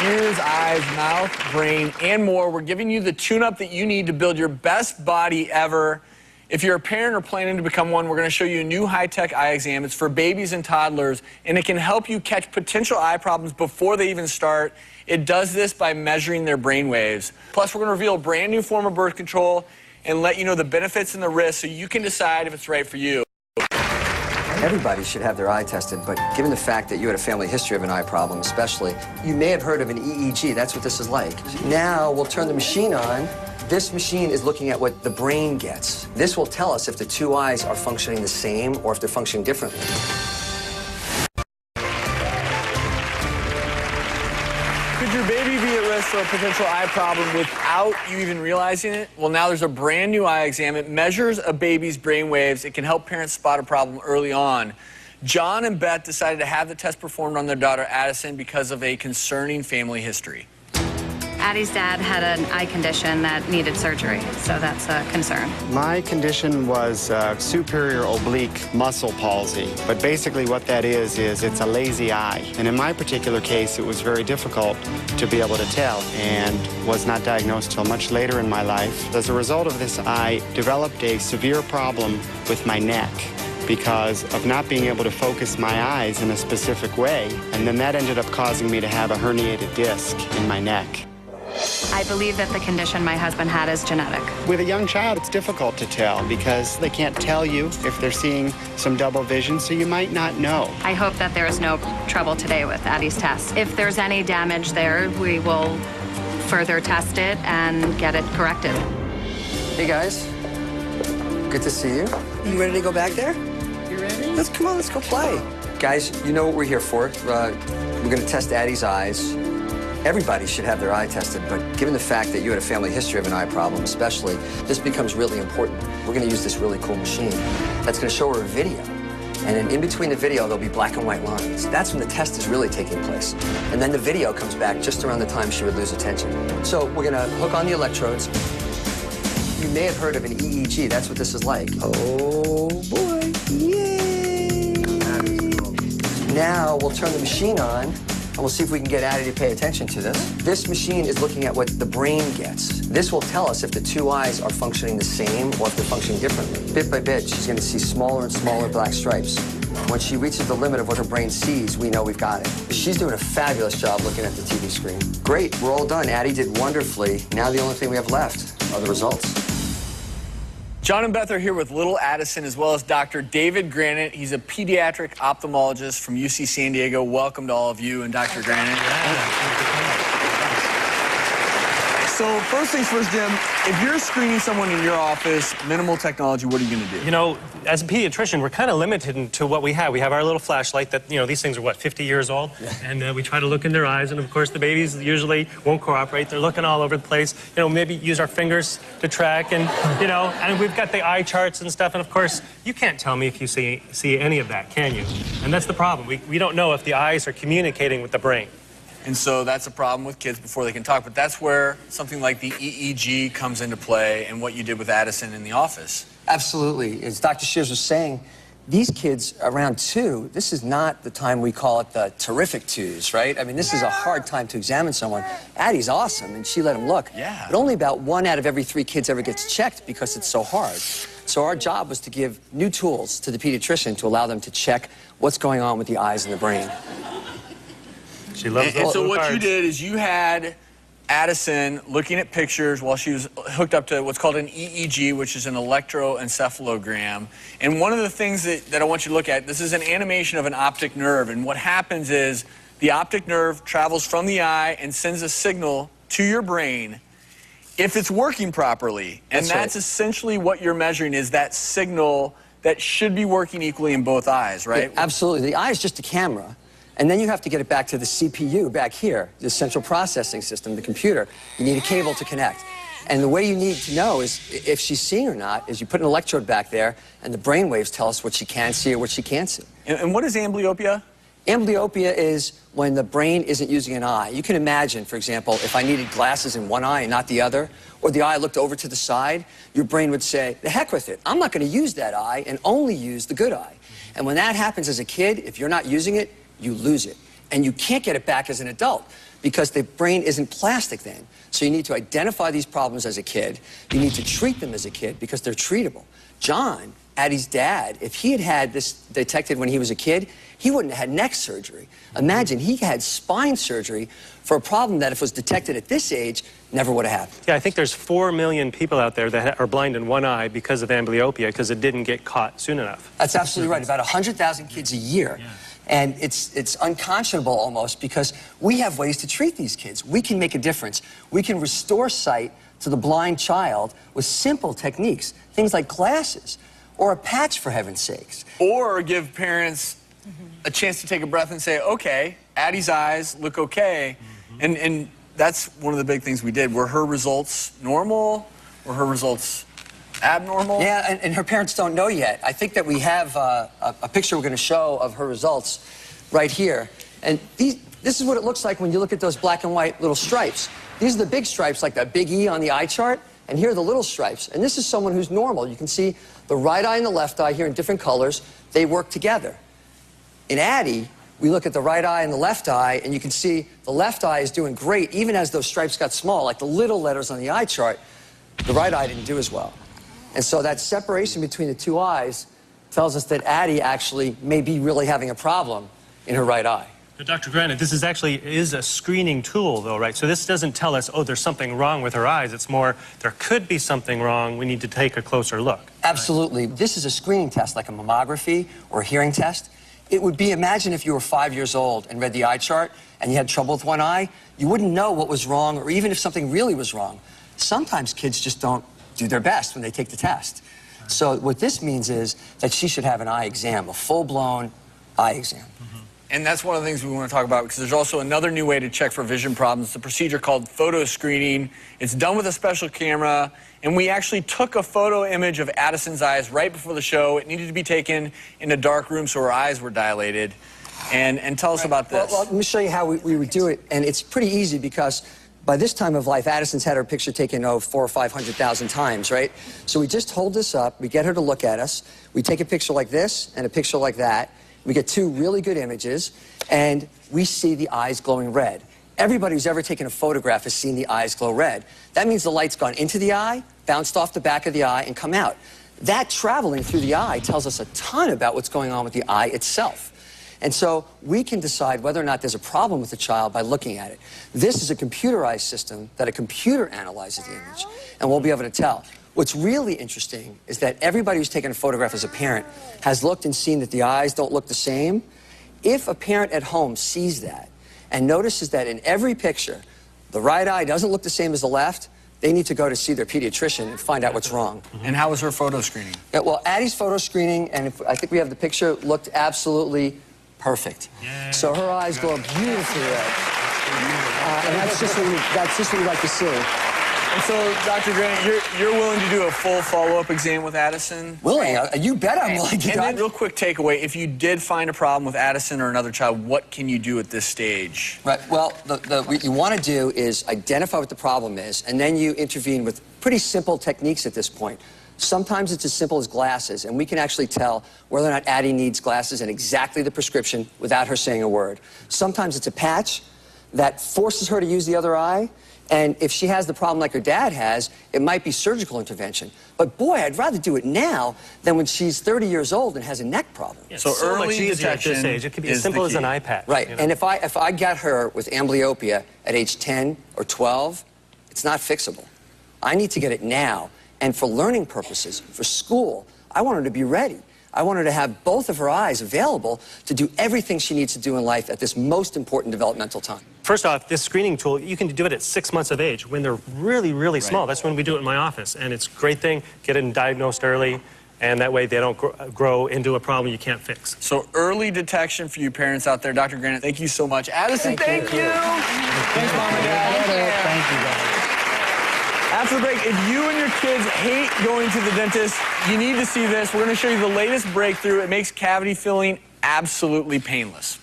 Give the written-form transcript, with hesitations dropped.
Ears, eyes, mouth, brain, and more. We're giving you the tune-up that you need to build your best body ever. If you're a parent or planning to become one, we're going to show you a new high-tech eye exam. It's for babies and toddlers, and it can help you catch potential eye problems before they even start. It does this by measuring their brain waves. Plus, we're going to reveal a brand new form of birth control and let you know the benefits and the risks so you can decide if it's right for you. Everybody should have their eye tested, but given the fact that you had a family history of an eye problem especially, you may have heard of an EEG. That's what this is like. Now we'll turn the machine on. This machine is looking at what the brain gets. This will tell us if the two eyes are functioning the same or if they're functioning differently. Could your baby be at risk for a potential eye problem without you even realizing it? Well, now there's a brand new eye exam. It measures a baby's brain waves. It can help parents spot a problem early on. John and Beth decided to have the test performed on their daughter Addison because of a concerning family history. Addie's dad had an eye condition that needed surgery, so that's a concern. My condition was superior oblique muscle palsy, but basically what that is it's a lazy eye. And in my particular case, it was very difficult to be able to tell and was not diagnosed till much later in my life. As a result of this, I developed a severe problem with my neck because of not being able to focus my eyes in a specific way, and then that ended up causing me to have a herniated disc in my neck. I believe that the condition my husband had is genetic. With a young child, it's difficult to tell because they can't tell you if they're seeing some double vision, so you might not know. I hope that there is no trouble today with Addie's test. If there's any damage there, we will further test it and get it corrected. Hey guys, good to see you. You ready to go back there? You ready? Come on, let's go play. Guys, you know what we're here for. We're going to test Addie's eyes. Everybody should have their eye tested, but given the fact that you had a family history of an eye problem especially, this becomes really important. We're going to use this really cool machine that's going to show her a video. And then in between the video, there'll be black and white lines. That's when the test is really taking place. And then the video comes back just around the time she would lose attention. So we're going to hook on the electrodes. You may have heard of an EEG. That's what this is like. Oh, boy. Yay! Now we'll turn the machine on, and we'll see if we can get Addie to pay attention to this. This machine is looking at what the brain gets. This will tell us if the two eyes are functioning the same or if they're functioning differently. Bit by bit, she's going to see smaller and smaller black stripes. When she reaches the limit of what her brain sees, we know we've got it. She's doing a fabulous job looking at the TV screen. Great, we're all done. Addie did wonderfully. Now the only thing we have left are the results. John and Beth are here with little Addison as well as Dr. David Granite. He's a pediatric ophthalmologist from UC San Diego. Welcome to all of you and Dr. Granite. So first things first, Jim, if you're screening someone in your office, minimal technology, what are you going to do? You know, as a pediatrician, we're kind of limited to what we have. We have our little flashlight that, you know, these things are, what, 50 years old? Yeah. And we try to look in their eyes, and of course the babies usually won't cooperate. They're looking all over the place. You know, maybe use our fingers to track, and, you know, and we've got the eye charts and stuff, and of course, you can't tell me if you see any of that, can you? And that's the problem. We don't know if the eyes are communicating with the brain. And so that's a problem with kids before they can talk. But that's where something like the EEG comes into play and what you did with Addison in the office. Absolutely. As Dr. Shears was saying, these kids around 2, this is not the time we call it the terrific 2s, right? I mean, this is a hard time to examine someone. Addie's awesome, and she let him look. Yeah. But only about 1 out of every 3 kids ever gets checked because it's so hard. So our job was to give new tools to the pediatrician to allow them to check what's going on with the eyes and the brain. She loves those and so what cards. you did is you had Addison looking at pictures while she was hooked up to what's called an EEG, which is an electroencephalogram. And one of the things that I want you to look at, this is an animation of an optic nerve. And what happens is the optic nerve travels from the eye and sends a signal to your brain if it's working properly. And that's essentially what you're measuring, is that signal that should be working equally in both eyes, right? Yeah, absolutely. The eye is just a camera. And then you have to get it back to the CPU back here, the central processing system, the computer. You need a cable to connect. And the way you need to know is if she's seeing or not is you put an electrode back there, and the brain waves tell us what she can see or what she can't see. And what is amblyopia? Amblyopia is when the brain isn't using an eye. You can imagine, for example, if I needed glasses in one eye and not the other, or the eye looked over to the side, your brain would say, the heck with it. I'm not going to use that eye and only use the good eye. And when that happens as a kid, if you're not using it, you lose it. And you can't get it back as an adult because the brain isn't plastic then. So you need to identify these problems as a kid. You need to treat them as a kid because they're treatable. John, Addie's dad, if he had had this detected when he was a kid, he wouldn't have had neck surgery. Imagine he had spine surgery for a problem that if it was detected at this age, never would have happened. Yeah, I think there's 4 million people out there that are blind in one eye because of amblyopia, because it didn't get caught soon enough. That's absolutely right. About 100,000 kids a year. Yeah. And it's unconscionable almost because we have ways to treat these kids. We can make a difference. We can restore sight to the blind child with simple techniques, things like glasses or a patch, for heaven's sakes. Or give parents a chance to take a breath and say, okay, Addie's eyes look okay. And that's one of the big things we did. Were her results normal? Were her results abnormal? Yeah, and her parents don't know yet. I think that we have a picture we're going to show of her results right here. And this is what it looks like when you look at those black and white little stripes. These are the big stripes, like that big E on the eye chart, and here are the little stripes. And this is someone who's normal. You can see the right eye and the left eye here in different colors. They work together. In Addie, we look at the right eye and the left eye, and you can see the left eye is doing great, even as those stripes got small, like the little letters on the eye chart. The right eye didn't do as well. And so that separation between the two eyes tells us that Addie actually may be really having a problem in her right eye. But Dr. Granite, this is a screening tool, though, right? So this doesn't tell us, oh, there's something wrong with her eyes. It's more, there could be something wrong. We need to take a closer look. Absolutely. Right? This is a screening test, like a mammography or a hearing test. It would be, imagine if you were 5 years old and read the eye chart and you had trouble with one eye, you wouldn't know what was wrong, or even if something really was wrong. Sometimes kids just don't do their best when they take the test. So what this means is that she should have an eye exam, a full-blown eye exam. And that's one of the things we want to talk about, because there's also another new way to check for vision problems. It's a procedure called photo screening. It's done with a special camera, and we actually took a photo image of Addison's eyes right before the show. It needed to be taken in a dark room so her eyes were dilated. And tell us about this. Well, let me show you how we would do it, and it's pretty easy because by this time of life, Addison's had her picture taken, 400,000 or 500,000 times, right? So we just hold this up, we get her to look at us, we take a picture like this and a picture like that. We get two really good images, and we see the eyes glowing red. Everybody who's ever taken a photograph has seen the eyes glow red. That means the light's gone into the eye, bounced off the back of the eye, and come out. That traveling through the eye tells us a ton about what's going on with the eye itself. And so we can decide whether or not there's a problem with the child by looking at it. This is a computerized system that a computer analyzes the image, and we'll be able to tell. What's really interesting is that everybody who's taken a photograph as a parent has looked and seen that the eyes don't look the same. If a parent at home sees that and notices that in every picture, the right eye doesn't look the same as the left, they need to go to see their pediatrician and find out what's wrong. And how was her photo screening? Yeah, well, Addie's photo screening, and I think we have the picture, looked absolutely perfect. Yay. So her eyes glow beautifully red. And that's just what we like to see. And so, Dr. Grant, you're willing to do a full follow-up exam with Addison? Willing? You bet I'm willing to. And then, real quick takeaway, if you did find a problem with Addison or another child, what can you do at this stage? Right. Well, what you want to do is identify what the problem is, and then you intervene with pretty simple techniques at this point. Sometimes it's as simple as glasses, and we can actually tell whether or not Addie needs glasses and exactly the prescription without her saying a word. Sometimes it's a patch that forces her to use the other eye. And if she has the problem like her dad has, it might be surgical intervention. But boy, I'd rather do it now than when she's 30 years old and has a neck problem. Yeah, so early much easier at this age. It could be as simple as an iPad. Right. You know? And if I got her with amblyopia at age 10 or 12, it's not fixable. I need to get it now. And for learning purposes, for school, I want her to be ready. I want her to have both of her eyes available to do everything she needs to do in life at this most important developmental time. First off, this screening tool, you can do it at 6 months of age when they're really, really small. That's when we do it in my office. And it's a great thing, get it diagnosed early, and that way they don't grow into a problem you can't fix. So early detection for you parents out there. Dr. Granite, thank you so much. Addison, thank you. Thanks, Mom and Dad. Thank you, guys. After the break, if you and your kids hate going to the dentist, you need to see this. We're going to show you the latest breakthrough. It makes cavity filling absolutely painless.